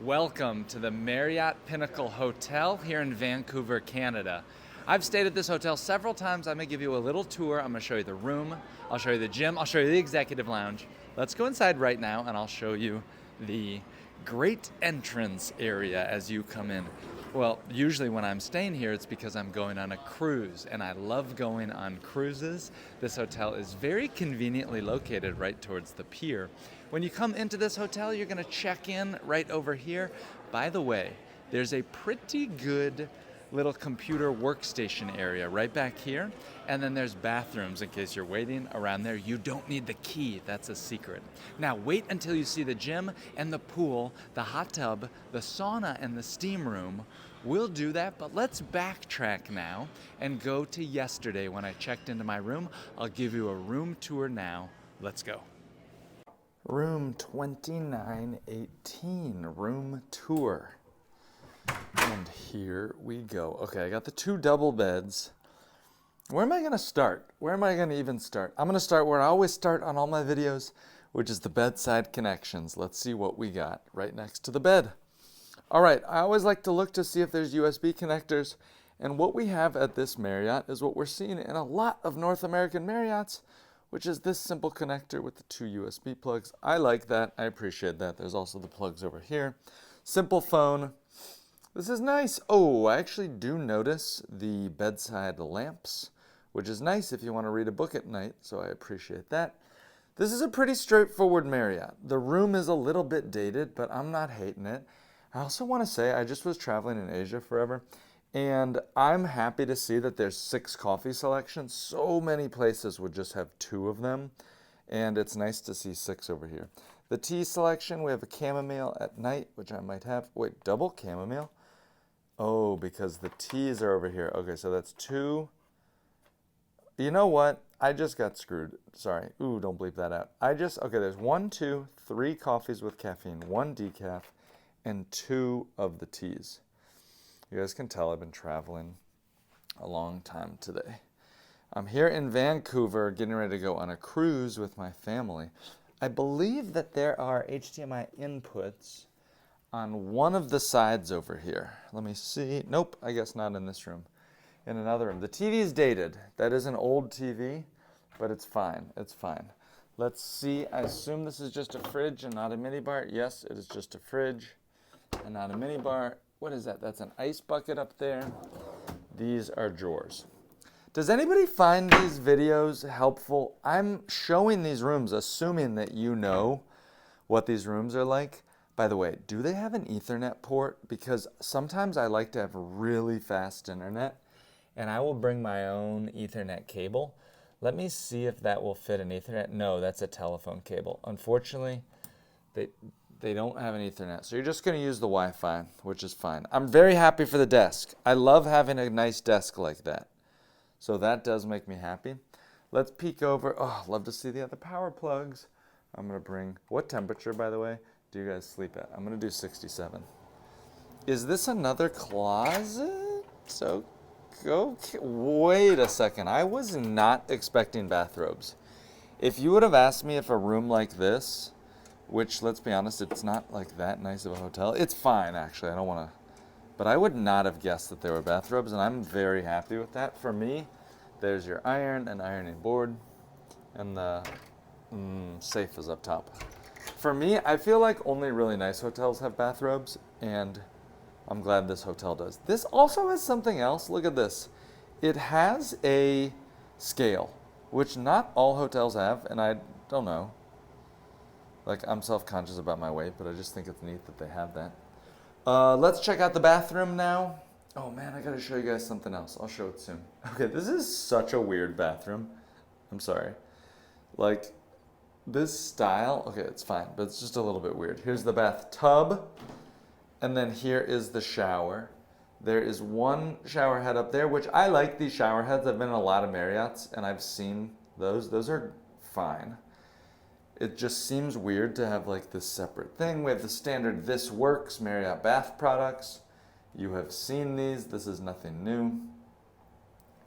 Welcome to the Marriott Pinnacle Hotel here in Vancouver, Canada. I've stayed at this hotel several times. I'm going to give you a little tour. I'm going to show you the room, I'll show you the gym, I'll show you the executive lounge. Let's go inside right now and I'll show you the great entrance area as you come in. Well, usually when I'm staying here, it's because I'm going on a cruise, and I love going on cruises. This hotel is very conveniently located right towards the pier. When you come into this hotel, you're going to check in right over here. By the way, there's a pretty good little computer workstation area right back here, and then there's bathrooms in case you're waiting around there. You don't need the key, that's a secret. Now wait until you see the gym and the pool, the hot tub, the sauna, and the steam room. We'll do that, but let's backtrack now and go to yesterday when I checked into my room. I'll give you a room tour now. Let's go. Room 2918, room tour. And here we go. Okay, I got the two double beds. Where am I going to start? Where am I going to even start? I'm going to start where I always start on all my videos, which is the bedside connections. Let's see what we got right next to the bed. All right, I always like to look to see if there's USB connectors. And what we have at this Marriott is what we're seeing in a lot of North American Marriotts, which is this simple connector with the two USB plugs. I like that. I appreciate that. There's also the plugs over here. Simple phone. This is nice. Oh, I actually do notice the bedside lamps, which is nice if you want to read a book at night, so I appreciate that. This is a pretty straightforward Marriott. The room is a little bit dated, but I'm not hating it. I also want to say I just was traveling in Asia forever, and I'm happy to see that there's 6 coffee selections. So many places would just have 2 of them, and it's nice to see 6 over here. The tea selection, we have a chamomile at night, which I might have. Wait, double chamomile? Oh, because the teas are over here. Okay, so that's 2. You know what? I just got screwed. Sorry. Ooh, don't bleep that out. Okay, there's 1, 2, 3 coffees with caffeine, 1 decaf, and 2 of the teas. You guys can tell I've been traveling a long time today. I'm here in Vancouver getting ready to go on a cruise with my family. I believe that there are HDMI inputs on one of the sides over here. Let me see. Nope, I guess not in this room. In another room. The TV is dated. That is an old TV, but it's fine. It's fine. Let's see. I assume this is just a fridge and not a minibar. Yes, it is just a fridge and not a minibar. What is that? That's an ice bucket up there. These are drawers. Does anybody find these videos helpful? I'm showing these rooms assuming that you know what these rooms are like. By the way, do they have an Ethernet port? Because sometimes I like to have really fast internet, and I will bring my own Ethernet cable. Let me see if that will fit an Ethernet. No, that's a telephone cable. Unfortunately, they don't have an Ethernet. So you're just going to use the Wi-Fi, which is fine. I'm very happy for the desk. I love having a nice desk like that. So that does make me happy. Let's peek over. Oh, love to see the other power plugs. I'm going to bring, what temperature, by the way, do you guys sleep at? I'm going to do 67. Is this another closet? So, okay. Wait a second. I was not expecting bathrobes. If you would have asked me if a room like this, which, let's be honest, it's not like that nice of a hotel. It's fine, actually. I don't want to, but I would not have guessed that there were bathrobes, and I'm very happy with that. For me, there's your iron and ironing board, and the safe is up top. For me, I feel like only really nice hotels have bathrobes, and I'm glad this hotel does. This also has something else. Look at this. It has a scale, which not all hotels have, and I don't know. Like, I'm self-conscious about my weight, but I just think it's neat that they have that. Let's check out the bathroom now. Oh man, I gotta show you guys something else. I'll show it soon. Okay, this is such a weird bathroom. I'm sorry. Like, this style, okay, it's fine, but it's just a little bit weird. Here's the bathtub, and then here is the shower. There is one shower head up there, which I like these shower heads. I've been in a lot of Marriotts, and I've seen those. Those are fine. It just seems weird to have like this separate thing. We have the standard This Works Marriott bath products. You have seen these. This is nothing new.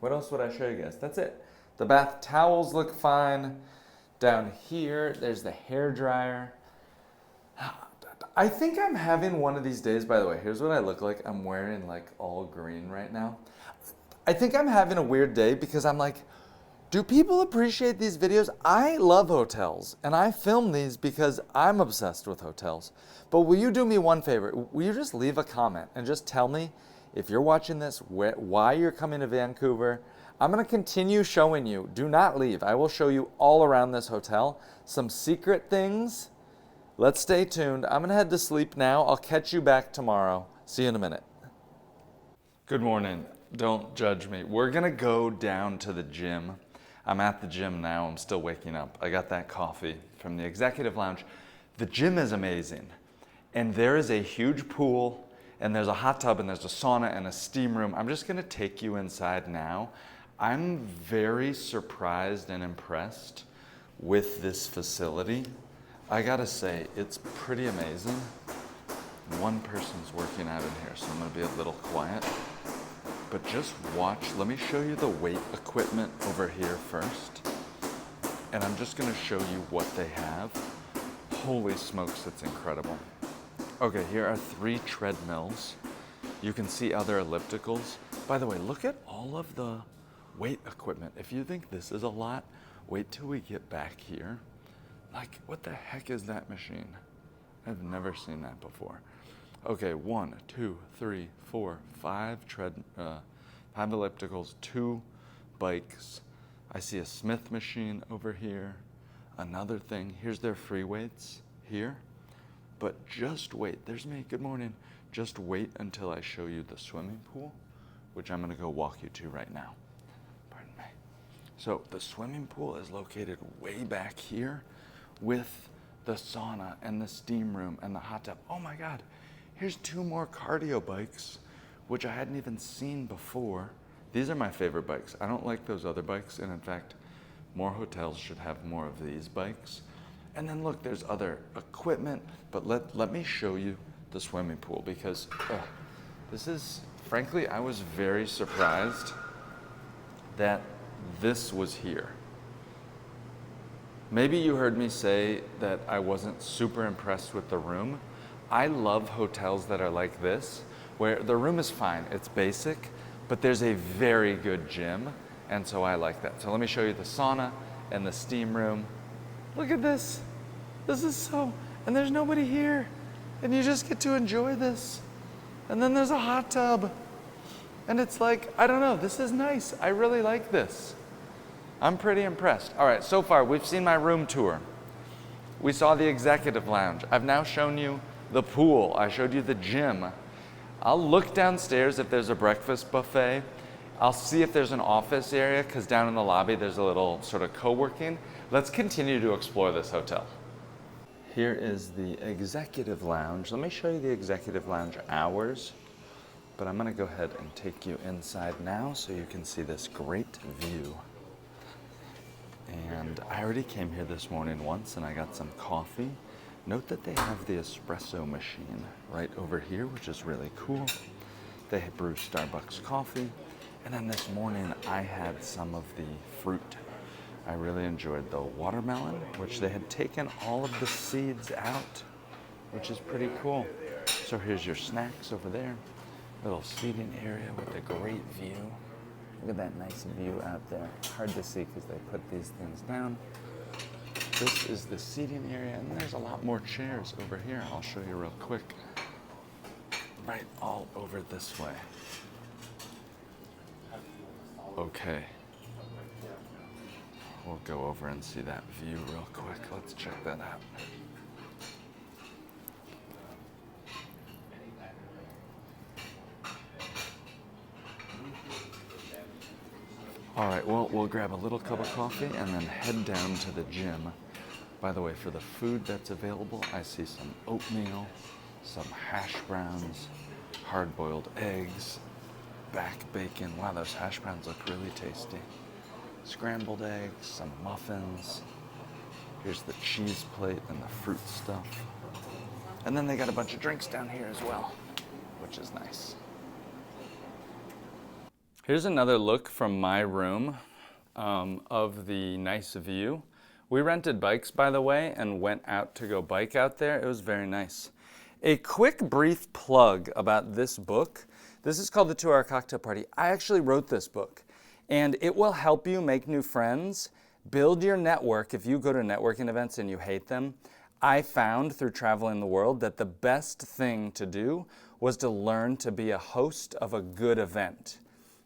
What else would I show you guys? That's it. The bath towels look fine. Down here, there's the hair dryer. I think I'm having one of these days, by the way. Here's what I look like. I'm wearing like all green right now. I think I'm having a weird day because I'm like, do people appreciate these videos? I love hotels and I film these because I'm obsessed with hotels. But will you do me one favor? Will you just leave a comment and just tell me if you're watching this, why you're coming to Vancouver? I'm gonna continue showing you. Do not leave. I will show you all around this hotel, some secret things. Let's stay tuned. I'm gonna head to sleep now. I'll catch you back tomorrow. See you in a minute. Good morning. Don't judge me. We're gonna go down to the gym. I'm at the gym now. I'm still waking up. I got that coffee from the executive lounge. The gym is amazing. And there is a huge pool, and there's a hot tub, and there's a sauna and a steam room. I'm just gonna take you inside now. I'm very surprised and impressed with this facility. I gotta say, it's pretty amazing. One person's working out in here, so I'm gonna be a little quiet. But just watch, let me show you the weight equipment over here first. And I'm just gonna show you what they have. Holy smokes, it's incredible. Okay, here are 3 treadmills. You can see other ellipticals. By the way, look at all of the weight equipment. If you think this is a lot, wait till we get back here. Like, what the heck is that machine? I've never seen that before. Okay, 1, 2, 3, 4, 5 ellipticals, 2 bikes. I see a Smith machine over here. Another thing, here's their free weights here. But just wait, there's me, good morning. Just wait until I show you the swimming pool, which I'm gonna go walk you to right now. Pardon me. So the swimming pool is located way back here with the sauna and the steam room and the hot tub. Oh my God, here's 2 more cardio bikes, which I hadn't even seen before. These are my favorite bikes. I don't like those other bikes, and in fact, more hotels should have more of these bikes. And then look, there's other equipment, but let me show you the swimming pool because this is, frankly, I was very surprised that this was here. Maybe you heard me say that I wasn't super impressed with the room. I love hotels that are like this, where the room is fine, it's basic, but there's a very good gym, and so I like that. So let me show you the sauna and the steam room. Look at this. This is so, and there's nobody here, and you just get to enjoy this. And then there's a hot tub, and it's like, I don't know, this is nice. I really like this. I'm pretty impressed. All right, so far we've seen my room tour. We saw the executive lounge. I've now shown you the pool. I showed you the gym. I'll look downstairs if there's a breakfast buffet. I'll see if there's an office area, because down in the lobby there's a little sort of co-working. Let's continue to explore this hotel. Here is the executive lounge. Let me show you the executive lounge hours, but I'm gonna go ahead and take you inside now so you can see this great view. And I already came here this morning once and I got some coffee. Note that they have the espresso machine right over here, which is really cool. They brew Starbucks coffee. And then this morning I had some of the fruit. I really enjoyed the watermelon, which they had taken all of the seeds out, which is pretty cool. So here's your snacks over there. Little seating area with a great view. Look at that nice view out there. Hard to see because they put these things down. This is the seating area, and there's a lot more chairs over here. I'll show you real quick. Right all over this way. Okay. We'll go over and see that view real quick. Let's check that out. All right, well, we'll grab a little cup of coffee and then head down to the gym. By the way, for the food that's available, I see some oatmeal, some hash browns, hard-boiled eggs, back bacon. Wow, those hash browns look really tasty. Scrambled eggs, some muffins. Here's the cheese plate and the fruit stuff. And then they got a bunch of drinks down here as well, which is nice. Here's another look from my room of the nice view. We rented bikes, by the way, and went out to go bike out there. It was very nice. A quick brief plug about this book. This is called The 2-Hour Cocktail Party. I actually wrote this book, and it will help you make new friends, build your network. If you go to networking events and you hate them, I found through traveling the world that the best thing to do was to learn to be a host of a good event.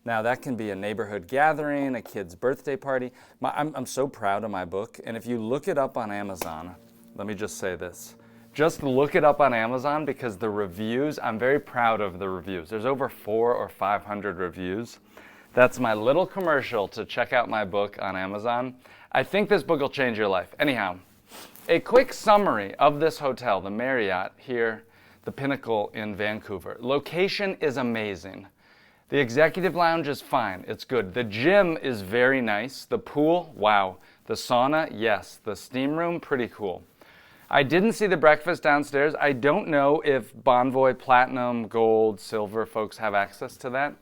Now that can be a neighborhood gathering, a kid's birthday party. I'm so proud of my book, and if you look it up on Amazon, let me just say this. Just look it up on Amazon because the reviews, I'm very proud of the reviews. There's over 400 or 500 reviews. That's my little commercial to check out my book on Amazon. I think this book will change your life. Anyhow, a quick summary of this hotel, the Marriott here, the Pinnacle in Vancouver. Location is amazing. The executive lounge is fine, it's good. The gym is very nice. The pool, wow. The sauna, yes. The steam room, pretty cool. I didn't see the breakfast downstairs. I don't know if Bonvoy Platinum, Gold, Silver folks have access to that.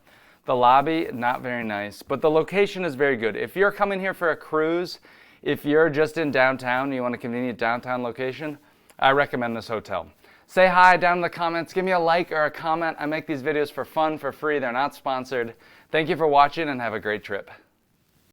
The lobby, not very nice, but the location is very good. If you're coming here for a cruise, if you're just in downtown, you want a convenient downtown location, I recommend this hotel. Say hi down in the comments. Give me a like or a comment. I make these videos for fun, for free. They're not sponsored. Thank you for watching and have a great trip.